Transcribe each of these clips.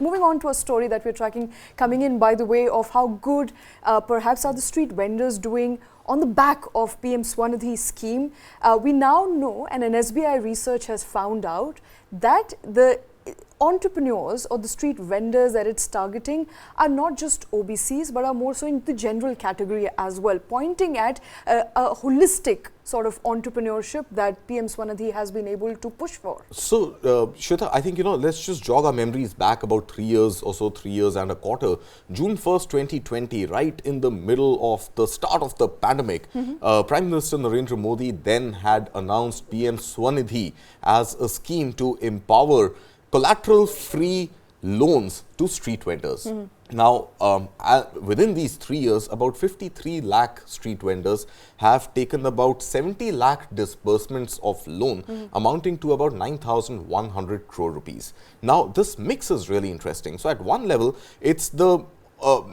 moving on to a story that we're tracking coming in by the way of how good perhaps are the street vendors doing on the back of PM SVANidhi scheme. We now know, and an SBI research has found out, that the entrepreneurs or the street vendors that it's targeting are not just OBCs but are more so in the general category as well, pointing at a holistic sort of entrepreneurship that PM SVANidhi has been able to push for. So, Shweta, I think, let's just jog our memories back about 3 years or so, 3 years and a quarter. June 1st, 2020, right in the middle of the start of the pandemic, Prime Minister Narendra Modi then had announced PM SVANidhi as a scheme to empower collateral-free loans to street vendors. Now, within these 3 years, about 53 lakh street vendors have taken about 70 lakh disbursements of loan amounting to about 9,100 crore rupees. Now, this mix is really interesting. So, at one level, it's the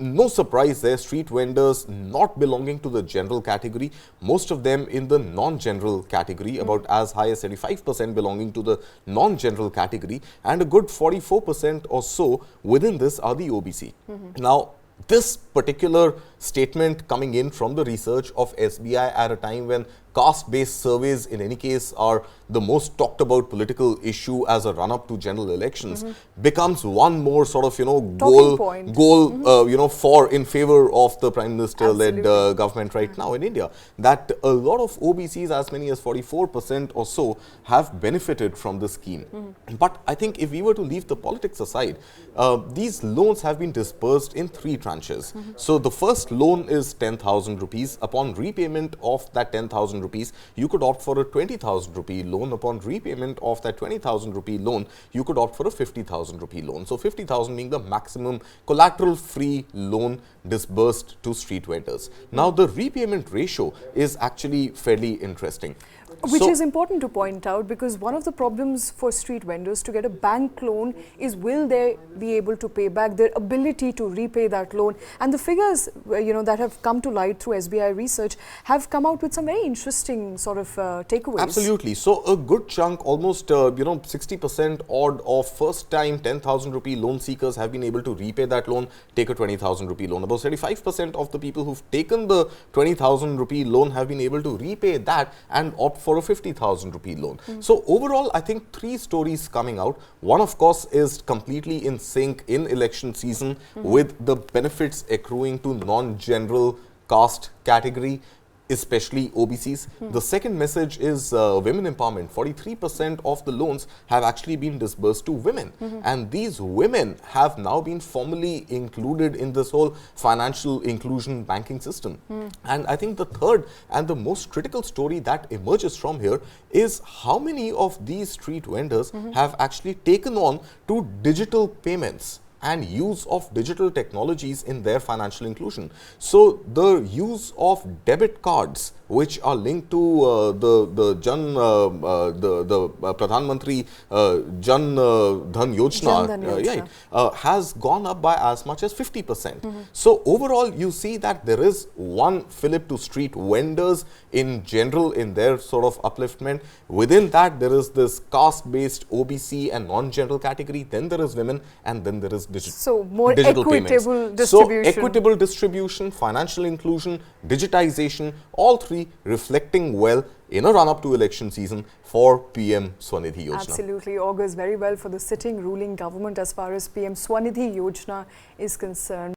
no surprise there, street vendors not belonging to the general category, most of them in the non-general category, about as high as 75% belonging to the non-general category, and a good 44% or so within this are the OBC. Now, this particular statement coming in from the research of SBI at a time when caste-based surveys in any case are the most talked about political issue as a run-up to general elections becomes one more sort of, goal, for in favor of the Prime Minister-led government right now in India. That a lot of OBCs, as many as 44% or so, have benefited from the scheme. But I think if we were to leave the politics aside, these loans have been disbursed in 3 tranches. So the first loan is 10,000 rupees. Upon repayment of that 10,000 rupees, you could opt for a 20,000 rupee loan. Upon repayment of that 20,000 rupee loan, you could opt for a 50,000 rupee loan. So 50,000 being the maximum collateral-free loan disbursed to street vendors. Now, the repayment ratio is actually fairly interesting. Which is important to point out, because one of the problems for street vendors to get a bank loan is, will they be able to pay back, their ability to repay that loan. And the figures, that have come to light through SBI research have come out with some very interesting sort of takeaways. Absolutely. So a good chunk, almost 60% odd of first-time 10,000 rupee loan seekers have been able to repay that loan, take a 20,000 rupee loan. About 35% of the people who've taken the 20,000 rupee loan have been able to repay that and opt for a 50,000 rupee loan. So overall, I think 3 stories coming out. One, of course, is completely in sync in election season with the benefits accruing to non-general caste category, especially OBCs. The second message is women empowerment. 43% of the loans have actually been disbursed to women. And these women have now been formally included in this whole financial inclusion banking system. And I think the third and the most critical story that emerges from here is how many of these street vendors have actually taken on to digital payments and use of digital technologies in their financial inclusion. So the use of debit cards, which are linked to the Pradhan Mantri Jan Dhan Yojana, has gone up by as much as 50%. So overall, you see that there is one fillip to street vendors in general in their sort of upliftment. Within that, there is this caste-based OBC and non-general category. Then there is women, and then there is so more digital equitable payments. distribution. So equitable distribution, financial inclusion, digitization, all 3 reflecting well in a run-up to election season for PM SVANidhi Yojana. Absolutely augurs very well for the sitting ruling government as far as PM SVANidhi Yojana is concerned.